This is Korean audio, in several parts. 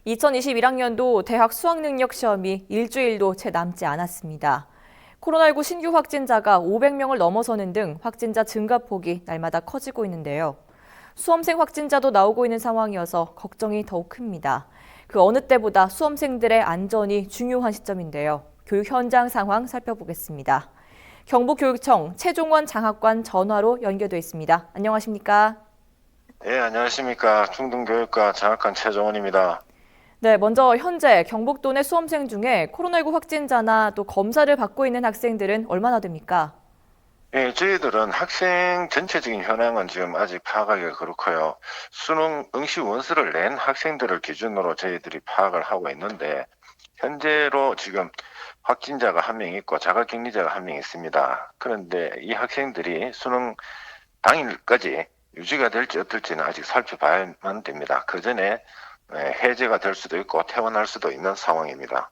2021학년도 대학 수학능력 시험이 일주일도 채 남지 않았습니다. 코로나19 신규 확진자가 500명을 넘어서는 등 확진자 증가폭이 날마다 커지고 있는데요. 수험생 확진자도 나오고 있는 상황이어서 걱정이 더욱 큽니다. 그 어느 때보다 수험생들의 안전이 중요한 시점인데요. 교육 현장 상황 살펴보겠습니다. 경북교육청 최종원 장학관 전화로 연결돼 있습니다. 안녕하십니까? 예, 안녕하십니까. 충동교육과 장학관 최정원입니다. 네, 먼저 현재 경북도 내 수험생 중에 코로나19 확진자나 또 검사를 받고 있는 학생들은 얼마나 됩니까? 예, 저희들은 학생 전체적인 현황은 지금 아직 파악하기가 그렇고요. 수능 응시 원서를 낸 학생들을 기준으로 저희들이 파악을 하고 있는데, 현재로 지금 확진자가 한 명 있고 자가격리자가 한 명 있습니다. 그런데 이 학생들이 수능 당일까지 유지가 될지 어떨지는 아직 살펴봐야만 됩니다. 그 전에 해제가 될 수도 있고 퇴원할 수도 있는 상황입니다.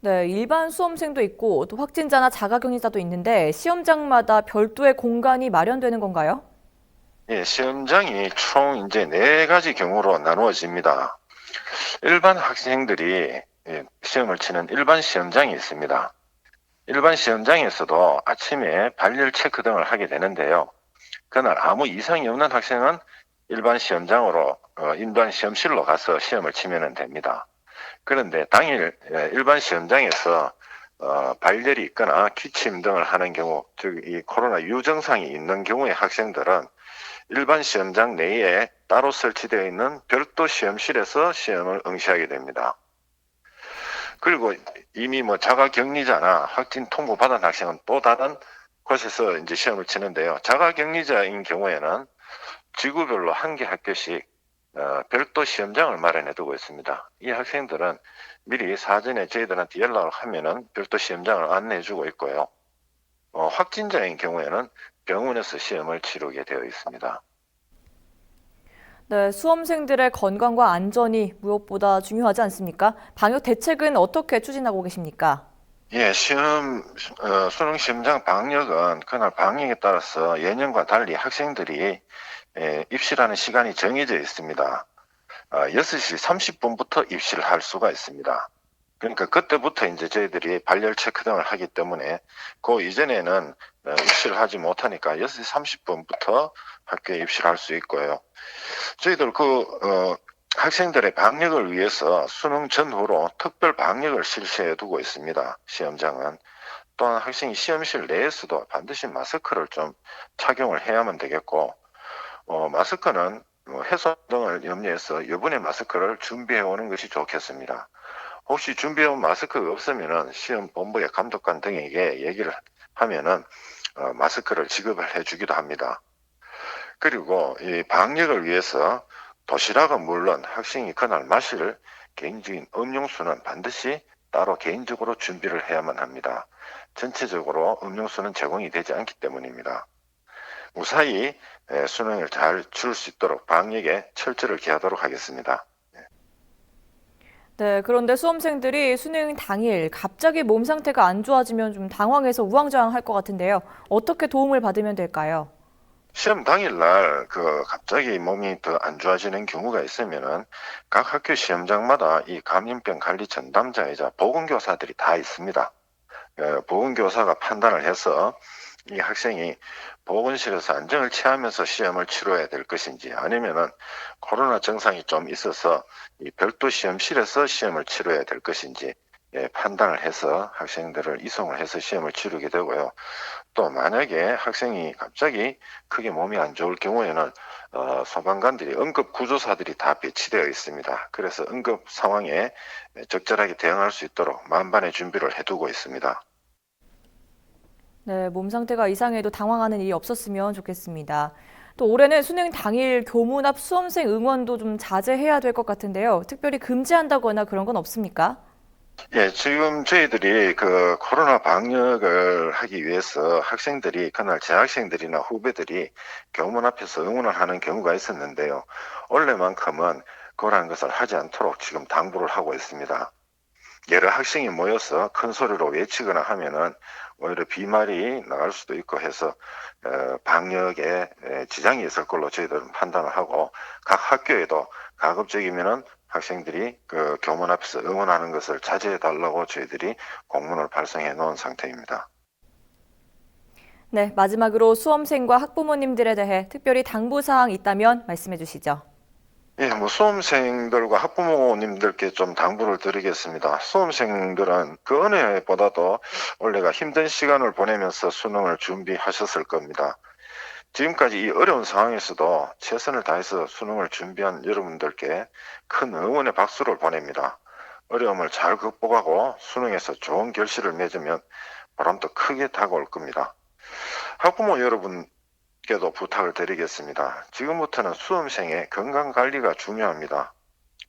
네, 일반 수험생도 있고 또 확진자나 자가격리자도 있는데 시험장마다 별도의 공간이 마련되는 건가요? 예, 시험장이 총 이제 네 가지 경우로 나누어집니다. 일반 학생들이 시험을 치는 일반 시험장이 있습니다. 일반 시험장에서도 아침에 발열 체크 등을 하게 되는데요. 그날 아무 이상이 없는 학생은 일반 시험장으로 일반 시험실로 가서 시험을 치면 됩니다. 그런데 당일 일반 시험장에서 발열이 있거나 기침 등을 하는 경우, 즉 이 코로나 유증상이 있는 경우의 학생들은 일반 시험장 내에 따로 설치되어 있는 별도 시험실에서 시험을 응시하게 됩니다. 그리고 이미 자가격리자나 확진 통보 받은 학생은 또 다른 곳에서 이제 시험을 치는데요. 자가격리자인 경우에는 지구별로 한 개 학교씩 별도 시험장을 마련해 두고 있습니다. 이 학생들은 미리 사전에 저희들한테 연락을 하면은 별도 시험장을 안내해 주고 있고요. 확진자인 경우에는 병원에서 시험을 치르게 되어 있습니다. 네, 수험생들의 건강과 안전이 무엇보다 중요하지 않습니까? 방역 대책은 어떻게 추진하고 계십니까? 예, 수능 시험장 방역은 그날 방역에 따라서 예년과 달리 학생들이 입실하는 시간이 정해져 있습니다. 6시 30분부터 입실을 할 수가 있습니다. 그러니까 그때부터 이제 저희들이 발열 체크 등을 하기 때문에 그 이전에는 입실을 하지 못하니까 6시 30분부터 학교에 입실할 수 있고요. 저희들 학생들의 방역을 위해서 수능 전후로 특별 방역을 실시해 두고 있습니다. 시험장은. 또한 학생이 시험실 내에서도 반드시 마스크를 좀 착용을 해야만 되겠고, 마스크는 훼손 등을 염려해서 여분의 마스크를 준비해 오는 것이 좋겠습니다. 혹시 준비해온 마스크가 없으면은 시험 본부의 감독관 등에게 얘기를 하면은 마스크를 지급을 해주기도 합니다. 그리고 이 방역을 위해서 도시락은 물론 학생이 그날 마실 개인적인 음료수는 반드시 따로 개인적으로 준비를 해야만 합니다. 전체적으로 음료수는 제공이 되지 않기 때문입니다. 무사히 수능을 잘 치를 수 있도록 방역에 철저를 기하도록 하겠습니다. 네, 그런데 수험생들이 수능 당일 갑자기 몸 상태가 안 좋아지면 좀 당황해서 우왕좌왕할 것 같은데요. 어떻게 도움을 받으면 될까요? 시험 당일날 갑자기 몸이 더 안 좋아지는 경우가 있으면은 각 학교 시험장마다 이 감염병 관리 전담자이자 보건교사들이 다 있습니다. 보건교사가 판단을 해서 이 학생이 보건실에서 안정을 취하면서 시험을 치러야 될 것인지 아니면은 코로나 증상이 좀 있어서 이 별도 시험실에서 시험을 치러야 될 것인지 판단을 해서 학생들을 이송을 해서 시험을 치르게 되고요. 또 만약에 학생이 갑자기 크게 몸이 안 좋을 경우에는 소방관들이 응급구조사들이 다 배치되어 있습니다. 그래서 응급 상황에 적절하게 대응할 수 있도록 만반의 준비를 해두고 있습니다. 네, 몸 상태가 이상해도 당황하는 일이 없었으면 좋겠습니다. 또 올해는 수능 당일 교문 앞 수험생 응원도 좀 자제해야 될 것 같은데요. 특별히 금지한다거나 그런 건 없습니까? 예, 지금 저희들이 코로나 방역을 하기 위해서 학생들이 그날 재학생들이나 후배들이 교문 앞에서 응원을 하는 경우가 있었는데요. 원래만큼은 그러한 것을 하지 않도록 지금 당부를 하고 있습니다. 여러 학생이 모여서 큰 소리로 외치거나 하면은 오히려 비말이 나갈 수도 있고 해서 방역에 지장이 있을 걸로 저희들은 판단을 하고 각 학교에도 가급적이면은 학생들이 그 교문 앞에서 응원하는 것을 자제해 달라고 저희들이 공문을 발송해 놓은 상태입니다. 네, 마지막으로 수험생과 학부모님들에 대해 특별히 당부사항 있다면 말씀해 주시죠. 예, 수험생들과 학부모님들께 좀 당부를 드리겠습니다. 수험생들은 그 어느 해보다도 올해가 힘든 시간을 보내면서 수능을 준비하셨을 겁니다. 지금까지 이 어려운 상황에서도 최선을 다해서 수능을 준비한 여러분들께 큰 응원의 박수를 보냅니다. 어려움을 잘 극복하고 수능에서 좋은 결실을 맺으면 보람도 크게 다가올 겁니다. 학부모 여러분께도 부탁을 드리겠습니다. 지금부터는 수험생의 건강 관리가 중요합니다.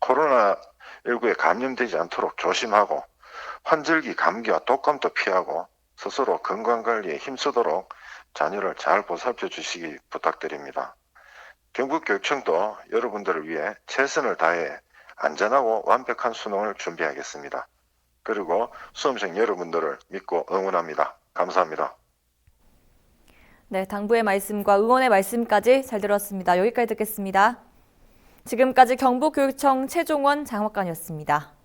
코로나19에 감염되지 않도록 조심하고 환절기 감기와 독감도 피하고 스스로 건강 관리에 힘쓰도록 자녀를 잘 보살펴 주시기 부탁드립니다. 경북교육청도 여러분들을 위해 최선을 다해 안전하고 완벽한 수능을 준비하겠습니다. 그리고 수험생 여러분들을 믿고 응원합니다. 감사합니다. 네, 당부의 말씀과 응원의 말씀까지 잘 들었습니다. 여기까지 듣겠습니다. 지금까지 경북교육청 최종원 장학관이었습니다.